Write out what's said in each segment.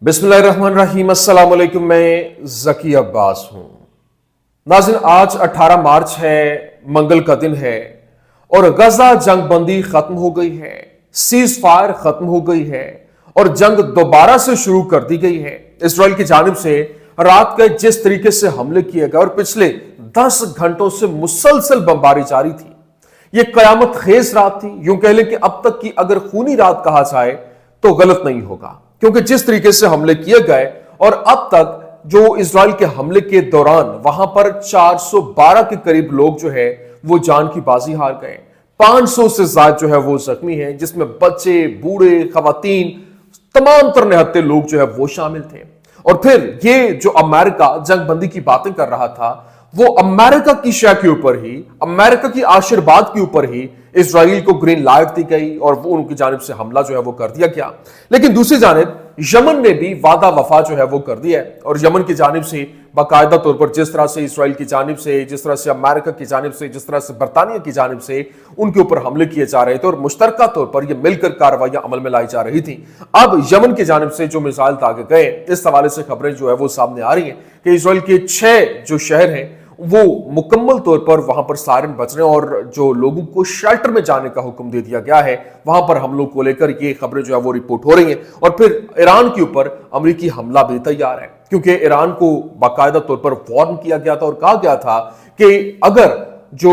बिस्मिल्लाहिर्रहमानिर्रहीम। अस्सलाम वालेकुम। मैं ज़की अब्बास हूं। नाज़रीन, आज 18 मार्च है, मंगल का दिन है और गजा जंग बंदी खत्म हो गई है, सीज फायर खत्म हो गई है और जंग दोबारा से शुरू कर दी गई है। इस्राइल की जानिब से रात के जिस तरीके से हमले किए गए और पिछले 10 घंटों से मुसलसल बमबारी जारी थी, यह कयामत खेज रात थी। यूं कह लें कि अब तक की अगर खूनी रात कहा जाए तो गलत नहीं होगा, क्योंकि जिस तरीके से हमले किए गए और अब तक जो इजराइल के हमले के दौरान वहां पर 412 के करीब लोग जो है वो जान की बाजी हार गए, 500 से ज्यादा जो है वो जख्मी हैं, जिसमें बच्चे, बूढ़े, खवातीन, तमाम तर निहत्ते लोग जो है वो शामिल थे। और फिर ये जो अमेरिका जंगबंदी की बातें कर रहा था, वो अमेरिका की शय के ऊपर ही, अमेरिका की आशीर्वाद के ऊपर ही इजराइल को ग्रीन लाइट दी गई और वो उनकी जानिब से हमला जो है वो कर दिया गया। लेकिन दूसरी जानिब यमन ने भी वादा वफा जो है वो कर दिया है और यमन की जानिब से बाकायदा तौर पर जिस तरह से इजराइल की जानिब से, जिस तरह से अमेरिका की जानिब से, जिस तरह से बरतानिया की जानिब से उनके ऊपर हमले किए जा रहे थे और मुश्तरका तौर पर ये मिलकर कार्रवाइयां अमल में लाई जा रही थी। अब यमन की जानिब से जो मिसाइल दागे गए, इस हवाले से खबरें जो है वो सामने आ रही हैं कि इजराइल के 6 जो शहर हैं वो मुकम्मल तौर पर वहां पर सायरन बज रहे हैं और जो लोगों को शेल्टर में जाने का हुक्म दे दिया गया है, वहां पर हमलों को लेकर ये खबरें जो है वो रिपोर्ट हो रही हैं। और फिर ईरान के ऊपर अमेरिकी हमला भी तैयार है, क्योंकि ईरान को बाकायदा तौर पर वार्न किया गया था और कहा गया था कि अगर जो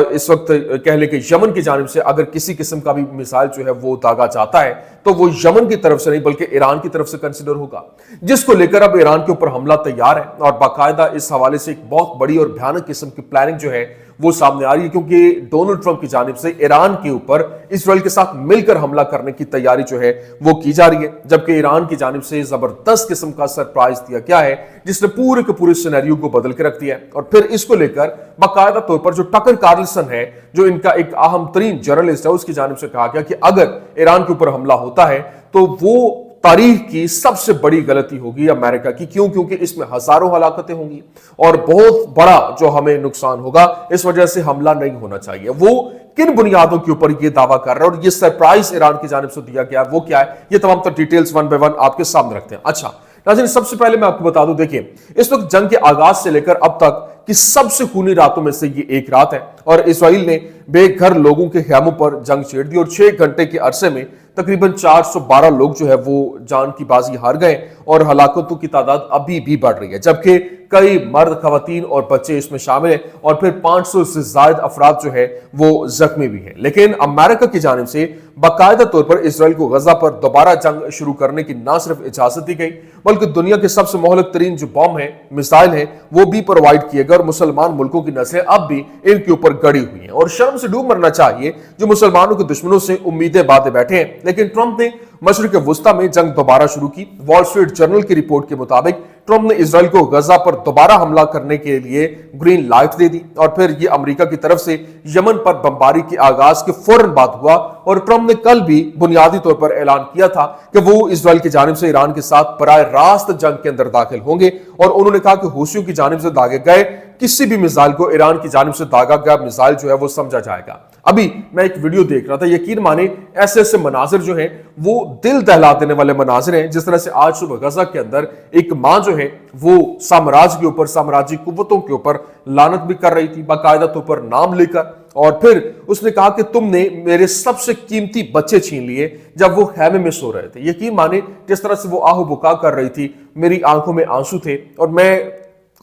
इस वक्त कह ले कि यमन की जानिब से अगर किसी किस्म का भी मिसाइल जो है वो दागा जाता है तो वो यमन की तरफ से नहीं बल्कि ईरान की तरफ से कंसिडर होगा, जिसको लेकर अब ईरान के ऊपर हमला तैयार है। और बाकायदा इस हवाले से एक बहुत बड़ी और भयानक किस्म की प्लानिंग जो है वो सामने आ रही है, क्योंकि डोनाल्ड ट्रंप की जानिब से ईरान के ऊपर इजराइल के साथ मिलकर हमला करने की तैयारी जो है वो की जा रही है, जबकि ईरान की जानिब से जबरदस्त किस्म का सरप्राइज दिया गया है जिसने पूरे के पूरे सिनेरियो को बदल के रख दिया है। और फिर इसको लेकर बाकायदा तौर पर जो टकर कार्लसन है, जो इनका एक अहम तरीन जर्नलिस्ट है, उसकी जानिब से कहा गया कि अगर ईरान के ऊपर हमला होता है तो वो तारीख की सबसे बड़ी गलती होगी अमेरिका की। क्यों? क्योंकि इसमें हजारों हलाकतें होंगी और बहुत बड़ा जो हमें नुकसान होगा, इस वजह से हमला नहीं होना चाहिए। वो किन बुनियादों के ऊपर ये दावा कर रहा है और ये सरप्राइज ईरान की जानिब से दिया गया वो क्या है, ये तमाम तर डिटेल्स वन बाय वन आपके सामने रखते हैं। अच्छा नाज़रीन, सबसे पहले मैं आपको बता दूं, देखिए इस वक्त जंग के आगाज से लेकर अब तक की सबसे खूनी रातों में से ये एक रात है और इसराइल ने बेघर लोगों के ख़ैमों पर जंग छेड़ दी और 6 घंटे के अरसे में तकरीबन 412 लोग जो है वो जान की बाजी हार गए और हलाकतों की तादाद अभी भी बढ़ रही है, जबकि कई मर्द, खवातीन और बच्चे इसमें शामिल हैं और फिर 500 से ज्यादा अफराद जो है वो जख्मी भी हैं। लेकिन अमेरिका की जानिब से बाकायदा तौर पर इसराइल को गजा पर दोबारा जंग शुरू करने की न सिर्फ इजाजत दी गई बल्कि दुनिया के सबसे मोहलक तरीन जो बॉम्ब है, मिसाइल है, वो भी प्रोवाइड किए गए और मुसलमान मुल्कों की नजरें अब भी इनके ऊपर गड़ी हुई हैं। और शर्म से डूब मरना चाहिए जो मुसलमानों के दुश्मनों से उम्मीदें बांधे बैठे हैं। लेकिन ट्रंप ने मशरिक वस्ता में जंग दोबारा शुरू की। वॉल स्ट्रीट जर्नल की रिपोर्ट के मुताबिक ट्रंप ने इजराइल को गजा पर दोबारा हमला करने के लिए ग्रीन लाइट दे दी और फिर यह अमेरिका की तरफ से यमन पर बमबारी के आगाज के फौरन बाद हुआ। और ट्रंप ने कल भी बुनियादी तौर पर ऐलान किया था कि वो इजराइल की जानिब से ईरान के साथ बराह रास्त जंग के अंदर दाखिल होंगे और उन्होंने कहा कि हूसियों की जानिब से दागे गए किसी भी मिसाइल को ईरान की जानिब से दागा गया मिसाइल जो है वो समझा जाएगा। अभी मैं एक वीडियो देख रहा था, यकीन माने ऐसे ऐसे मनाजिर जो हैं वो दिल दहला देने वाले मनाजिर हैं। जिस तरह से आज सुबह गजा के अंदर एक मां जो है वो साम्राज्य के ऊपर, साम्राज्यिक कुव्वतों के ऊपर लानत भी कर रही थी बाकायदा तौर पर नाम लेकर, और फिर उसने कहा कि तुमने मेरे सबसे कीमती बच्चे छीन लिए जब वो खैमे में सो रहे थे। यकीन माने जिस तरह से वो आहू बुका कर रही थी, मेरी आंखों में आंसू थे और मैं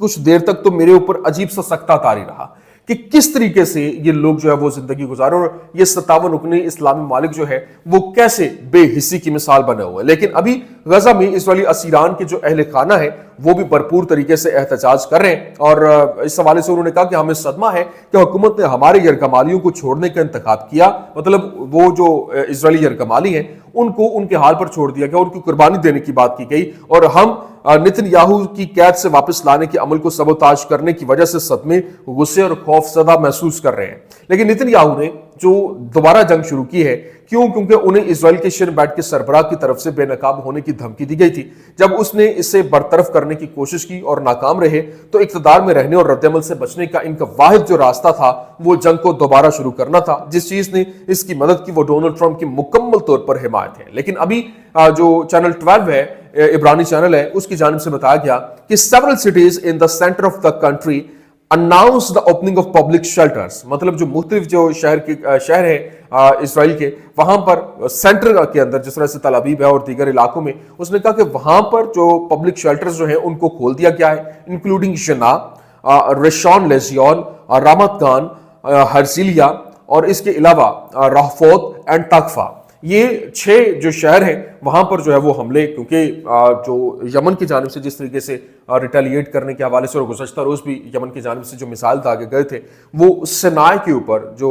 कुछ देर तक तो मेरे ऊपर अजीब सा सकता तारी रहा कि किस तरीके से ये लोग जो है वो जिंदगी गुजारे और ये 57 रुकनी इस्लामी मालिक जो है वो कैसे बेहिस्सी की मिसाल बने हुए। लेकिन अभी गजा में इजरायली असीरान के जो अहले खाना है वो भी भरपूर तरीके से एहतजाज कर रहे हैं और इस हवाले से उन्होंने कहा कि हमें सदमा है कि हुकूमत ने हमारे यरगमालियों को छोड़ने का इंतखाब किया, मतलब वो जो इजरायली यरगमाली हैं उनको उनके हाल पर छोड़ दिया गया, उनकी कुर्बानी देने की बात की गई और हम नेतन्याहू की कैद से वापस लाने के अमल को सबोताज करने की वजह से सदमे, गुस्से और खौफजदा महसूस कर रहे हैं। लेकिन नेतन्याहू ने जो दोबारा जंग शुरू की है, क्यों? क्योंकि उन्हें इजराइल के शिन बैट के सरबराह की तरफ से बेनकाब होने की धमकी दी गई थी। जब उसने इसे बरतरफ करने की कोशिश की और नाकाम रहे तो इख्तिदार में रहने और रद्दमल से बचने का इनका वाहिद जो रास्ता था वो जंग को दोबारा शुरू करना था। जिस चीज ने इसकी मदद की वो डोनाल्ड ट्रंप की मुकम्मल तौर पर हिमायत है। लेकिन अभी जो चैनल 12 है इब्रानी चैनल है, उसकी जानिब से बताया गया कि several cities in the center of the country announce the opening of public shelters। मतलब जो मुख्तलिफ जो शहर है इसराइल के, वहां पर सेंटर के अंदर जिस तरह से तल अबीब है और दीगर इलाकों में, उसने कहा कि वहां पर जो पब्लिक शेल्टर्स जो हैं उनको खोल दिया गया है, इंक्लूडिंग शना, रेशॉन लेजियन, रामत गान, हर्सिलिया और इसके अलावा राहफोत एंड तकफा। ये 6 जो शहर हैं वहां पर जो है वो हमले, क्योंकि जो यमन की जानिब से जिस तरीके से रिटेलिएट करने के हवाले से, और गुज़श्ता रोज भी यमन की जानिब से जो मिसाइल दागे गए थे वो सिनाई के ऊपर जो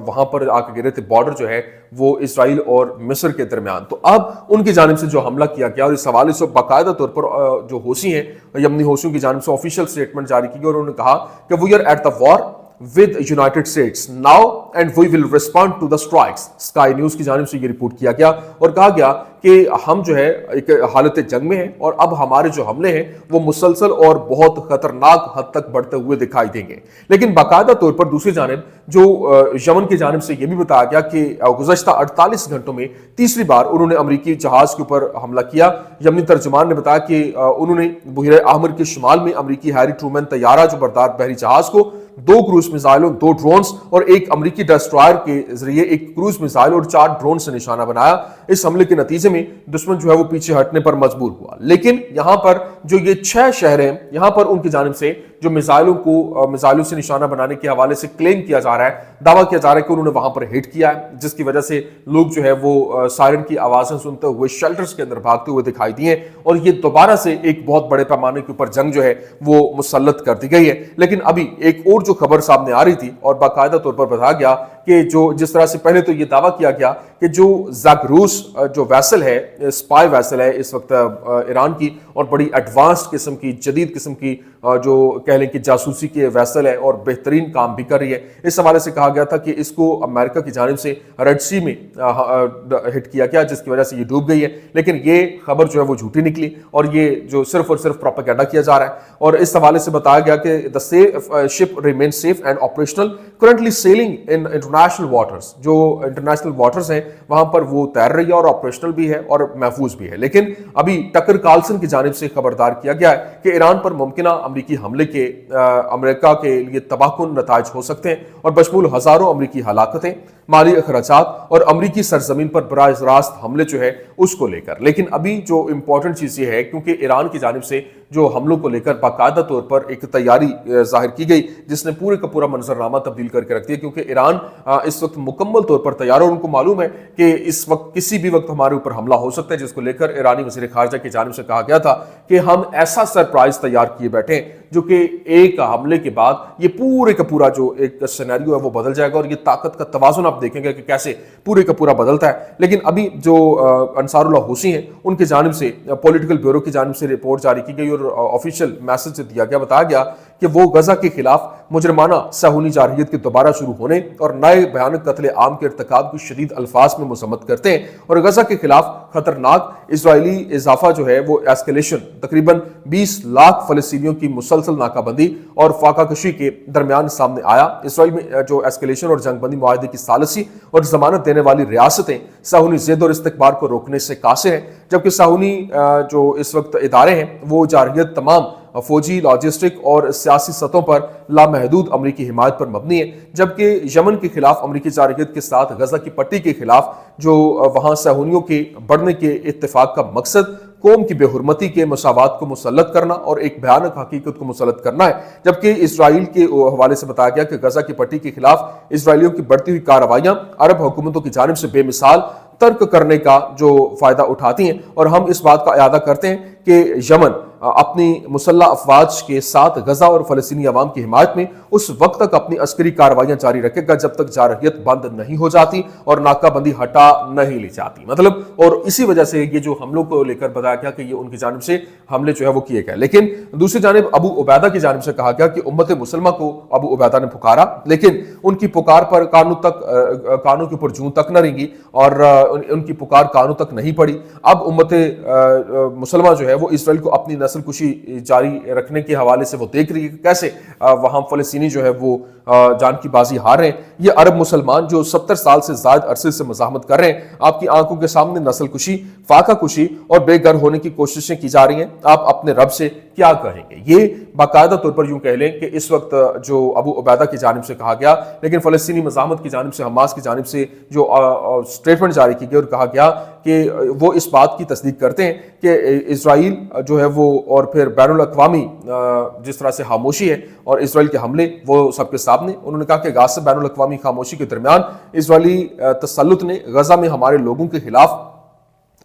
वहां पर आके गिरे थे, बॉर्डर जो है वो इसराइल और मिस्र के दरमियान, तो अब उनकी जानिब से जो हमला किया गया, और इस हवाले से बाकायदा तौर पर जो होशी हैं, यमनी होशियों की जानिब से ऑफिशियल स्टेटमेंट जारी की गई और उन्होंने कहा कि we are at the war with United States now and we will respond to the strikes। Sky news की जानिब से ये रिपोर्ट किया गया और कहा गया कि हम जो है एक हालत जंग में हैं और अब हमारे जो हमले हैं वो मुसलसल और बहुत खतरनाक हद तक बढ़ते हुए दिखाई देंगे। लेकिन बाकायदा तौर पर दूसरी जानिब जो यमन की जानिब से ये भी बताया गया कि गुज़श्ता 48 घंटों में तीसरी बार उन्होंने अमरीकी जहाज के ऊपर हमला किया। यमनी तर्जुमान ने बताया कि उन्होंने बहरे अहमर के शुमाल में अमरीकी हैरी ट्रूमैन तैयारा जो बरदार बहरी जहाज को 2 क्रूज मिसाइलों, 2 ड्रोन्स और एक अमरीकी डिस्ट्रॉयर के जरिए 1 क्रूज मिसाइल और 4 ड्रोन से निशाना बनाया। इस हमले के नतीजे में दुश्मन जो है वो पीछे हटने पर मजबूर हुआ। लेकिन यहां पर जो ये 6 शहर हैं, यहां पर उनकी जानिब से जो मिसाइलों से निशाना बनाने के हवाले से क्लेम किया जा रहा है, दावा किया जा रहा है कि उन्होंने वहां पर हिट किया है, जिसकी वजह से लोग जो है वो सायरन की आवाजें सुनते हुए शेल्टर्स के अंदर भागते हुए दिखाई दिए और ये दोबारा से एक बहुत बड़े पैमाने के ऊपर जंग जो है वो मुसल्लत कर दी गई है। लेकिन अभी एक और जो खबर सामने आ रही थी और बाकायदा तौर पर बताया गया कि जो जिस तरह से पहले तो ये दावा किया गया कि जो ज़ागरूस जो वैसल है, स्पाई वैसल है इस वक्त ईरान की और बड़ी एडवांस्ड किस्म की, जदीद किस्म की जो कह लें कि जासूसी की वैसल है और बेहतरीन काम भी कर रही है। इस हवाले से कहा गया था कि इसको अमेरिका की जानिब से रेड सी में हिट किया गया, जिसकी वजह से ये डूब गई है। लेकिन ये खबर जो है वो झूठी निकली और ये जो सिर्फ और सिर्फ प्रोपेगेंडा किया जा रहा है। और इस हवाले से बताया गया कि the ship remain safe and operational currently selling in international waters. जो इंटरनेशनल वाटर्स हैं वहां पर वो तैर रही है और ऑपरेशनल भी है और महफूज भी है। लेकिन अभी टकर कार्लसन की जानिब से खबरदार किया गया है कि ईरान पर मुमकिन अमरीकी हमले के अमेरिका के लिए तबाहकुन नताइज हो सकते हैं और बशमूल हजारों अमरीकी हलाकतें, माली अखराजात और अमरीकी सरजमीन पर बराह रास्त हमले जो है उसको लेकर। लेकिन अभी जो इंपॉर्टेंट चीज ये है, क्योंकि ईरान की जानिब से जो हमलों को लेकर बाकायदा तौर पर एक तैयारी जाहिर की गई जिसने पूरे का पूरा मंजरनामा तब्दील करके रख दिया, क्योंकि ईरान इस वक्त मुकम्मल तौर पर तैयार है और उनको मालूम है कि इस वक्त किसी भी वक्त हमारे ऊपर हमला हो सकता है, जिसको लेकर ईरानी वज़ीर खारजा की जानिब से कहा गया था कि हम ऐसा सरप्राइज तैयार किए बैठे हैं जो कि एक हमले के बाद ये पूरे का पूरा जो एक सिनेरियो है वो बदल जाएगा और ये ताकत का तवाज़ुन आप देखेंगे कि कैसे पूरे का पूरा बदलता है। लेकिन अभी जो अंसारुल्लाह हुसी हैं उनकी जानिब से पॉलिटिकल ब्यूरो की जानिब से रिपोर्ट जारी की गई और ऑफिशियल मैसेज दिया गया, बताया गया कि वो गजा के खिलाफ मुजरमाना साहूनी जारहियत के दोबारा शुरू होने और नए भयानक कत्ले आम के इर्तिकाब की शदीद अल्फाज में मजम्मत करते हैं और गजा के खिलाफ खतरनाक इजरायली इजाफा जो है वो एस्केलेशन, तकरीबन 20 लाख फलस्तीनियों की मुसलसल नाकाबंदी और फाकाकशी के दरमियान सामने आया। इसराइल में जो एस्केलेशन और जंगबंदी मुआहदे की सालसी और जमानत देने वाली रियासतें साहूनी ज़िद और इस्तकबार को रोकने से कासिर हैं, जबकि साहूनी जो इस वक्त इदारे हैं वो जारहियत तमाम फौजी, लॉजिस्टिक और सियासी सतहों पर लामहदूद अमरीकी हिमायत पर मबनी है। जबकि यमन के खिलाफ अमरीकी जारहियत के साथ गजा की पट्टी के खिलाफ जो वहां साहूनियों के बढ़ने के इत्तेफाक का मकसद कौम की बेहुरमती के मसावात को मुसल्लत करना और एक भयानक हकीकत को मुसल्लत करना है। जबकि इसराइल के हवाले से बताया गया कि गजा की पट्टी के खिलाफ इसराइलियों की बढ़ती हुई कार्रवाइयां अरब हुकूमतों की जानिब से बेमिसाल तर्क करने का जो फायदा उठाती हैं और हम इस बात का इरादा करते हैं कि यमन अपनी मुसल्लह अफवाज के साथ गजा और फलस्तीनी अवाम की हिमायत में उस वक्त तक अपनी अस्करी कार्रवाइयां जारी रखेगा जब तक जारहियत बंद नहीं हो जाती और नाकाबंदी हटा नहीं ली जाती। मतलब और इसी वजह से ये जो हमलों को लेकर बताया गया कि ये उनकी जानिब से हमले जो है वो किए गए। लेकिन दूसरी जानिब अबू उबैदा की जानिब से कहा गया कि उम्मत मुसलमा को अबू उबैदा ने पुकारा, लेकिन उनकी पुकार पर कानों के ऊपर जूं तक न रेंगी और उनकी पुकार कानों तक नहीं पड़ी। अब उम्मत मुसलमा जो है वो इसराइल को अपनी नस्ल कुशी जारी रखने के हवाले से वो देख रही है कि कैसे वहां फलस्तीनी जो है वो जान की बाजी हार रहे हैं। ये अरब मुसलमान जो 70 साल से ज्यादा अरसे से मज़ाहमत कर रहे हैं, आपकी आंखों के सामने नस्ल कुशी, फाका कुशी और बेघर होने की कोशिशें की जा रही हैं, आप अपने रब से क्या कहेंगे? ये बाकायदा तौर पर यूं कह लें कि इस वक्त जो अबू उबैदा की जानिब से कहा गया, लेकिन फलस्तीनी मज़ाहमत की जानिब से, हमास की जानिब से जो स्टेटमेंट जारी की गई और कहा गया कि वो इस बात की तस्दीक करते हैं कि इजराइल जो है वो और फिर बैनुल अक़वामी जिस तरह से खामोशी है और इजराइल के हमले वो सबके सामने। उन्होंने कहा कि गाज़ा से बैनुल अक़वामी खामोशी के दरमियान इजराइली तसल्लुत ने गजा में हमारे लोगों के खिलाफ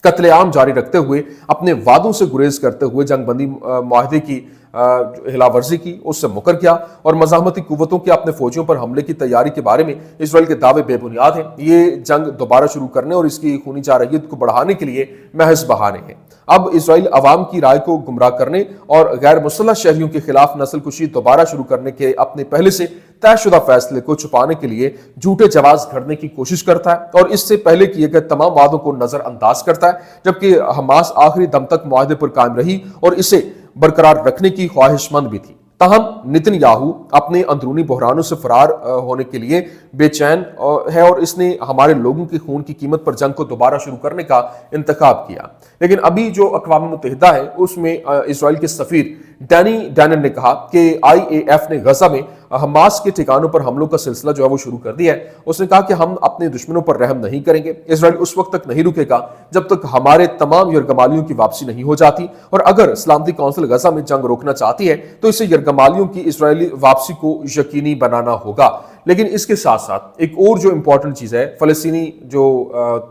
कत्लेआम जारी रखते हुए, अपने वादों से गुरेज करते हुए जंगबंदी मुआहदे की हिलावर्जी की, उससे मुकर किया और मज़ाहमती कुव्वतों के अपने फौजियों पर हमले की तैयारी के बारे में इजराइल के दावे बेबुनियाद हैं। ये जंग दोबारा शुरू करने और इसकी खूनी जारहियत को बढ़ाने के लिए महज बहाने हैं। अब इजराइल अवाम की राय को गुमराह करने और गैर मुसल्लह शहरियों के खिलाफ नस्ल कुशी दोबारा शुरू करने के अपने पहले से तयशुदा फैसले को छुपाने के लिए झूठे जवाब घड़ने की कोशिश करता है और इससे पहले किए गए तमाम वादों को नजरअंदाज करता है, जबकि हमास आखिरी दम तक मुआहदे पर कायम रही और इसे बरकरार रखने की ख्वाहिशमंद भी थी। ताहम नेतन्याहू अपने अंदरूनी बहरानों से फरार होने के लिए बेचैन है और इसने हमारे लोगों के खून की कीमत पर जंग को दोबारा शुरू करने का इंतखाब किया। लेकिन अभी जो अक़वाम मुत्तहिदा है उसमें इजराइल के सफीर डैनी डैनन ने कहा कि IAF ने गजा में हमास के ठिकानों पर हमलों का सिलसिला जो है वो शुरू कर दिया है। उसने कहा कि हम अपने दुश्मनों पर रहम नहीं करेंगे। इजराइल उस वक्त तक नहीं रुकेगा जब तक हमारे तमाम यरगमालियों की वापसी नहीं हो जाती, और अगर सलामती कौंसिल गजा में जंग रोकना चाहती है तो इसे यरगमालियों की इजरायली वापसी को यकीनी बनाना होगा। लेकिन इसके साथ साथ एक और जो इंपॉर्टेंट चीज़ है, फलस्तीनी जो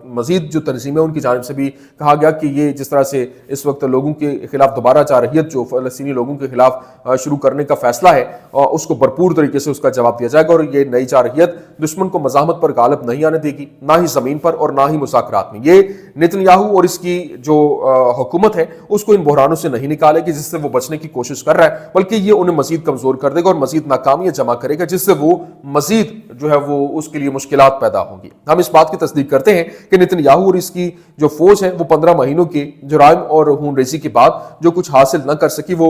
मजीद जो तंजीमें उनकी जानिब से भी कहा गया कि ये जिस तरह से इस वक्त लोगों के खिलाफ दोबारा जारहियत जो फलस्तीनी लोगों के खिलाफ शुरू करने का फैसला है उसको भरपूर तरीके से उसका जवाब दिया जाएगा और ये नई जारहियत दुश्मन को मज़ाहमत पर गालिब नहीं आने देगी, ना ही ज़मीन पर और ना ही मुज़ाकरात में। ये नेतन्याहू और इसकी जो हुकूमत है उसको इन बहरानों से नहीं निकालेगी जिससे वो बचने की कोशिश कर रहा है, बल्कि ये उन्हें मजीद कमज़ोर कर देगा और मजीद नाकामियाँ जमा करेगा जिससे वो मजीद जो है वो उसके लिए मुश्किलात पैदा होंगी। हम इस बात की तस्दीक करते हैं कि नेतन्याहू और इसकी जो फौज है वो 15 महीनों के जुराइम और खूनरेज़ी के बाद जो कुछ हासिल न कर सकी वो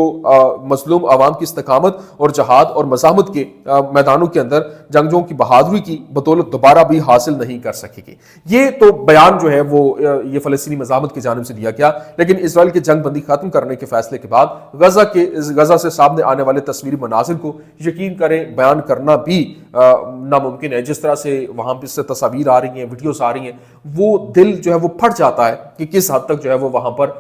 मजलूम आवाम की इस्तकामत और जहाद और मज़ाहमत के मैदानों के अंदर जंगजों की बहादुरी की बदौलत दोबारा भी हासिल नहीं कर सकेगी। ये तो बयान जो है वो ये फलस्तीनी मज़ाहमत की जानिब से दिया गया, लेकिन इसराइल की जंग बंदी खत्म करने के फैसले के बाद गजा से सामने आने वाले तस्वीरी मनाजिर को यकीन करें बयान करना भी नामुमकिन है। जिस तरह से वहां पर से तस्वीर आ रही हैं, वीडियोस आ रही हैं, वो दिल जो है वो फट जाता है कि किस हद तक जो है वो वहां पर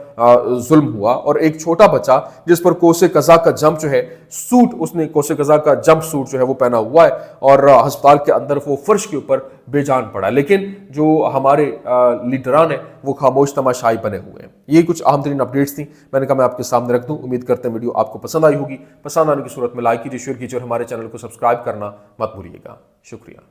जुल्म हुआ। और एक छोटा बच्चा जिस पर कोसे कज़ा का जंप जो है सूट, उसने कोसे कज़ा का जंप सूट जो है वो पहना हुआ है और अस्पताल के अंदर वो फर्श के ऊपर बेजान पड़ा, लेकिन जो हमारे लीडरान है वो खामोश तमाशाई बने हुए हैं। ये कुछ अहम तरीन अपडेट्स थी, मैंने कहा मैं आपके सामने रख दूं। उम्मीद करते हैं वीडियो आपको पसंद आई होगी। पसंद आने की सूरत में लाइक कीजिए, शेयर कीजिए और हमारे चैनल को सब्सक्राइब करना मत भूलिएगा। शुक्रिया।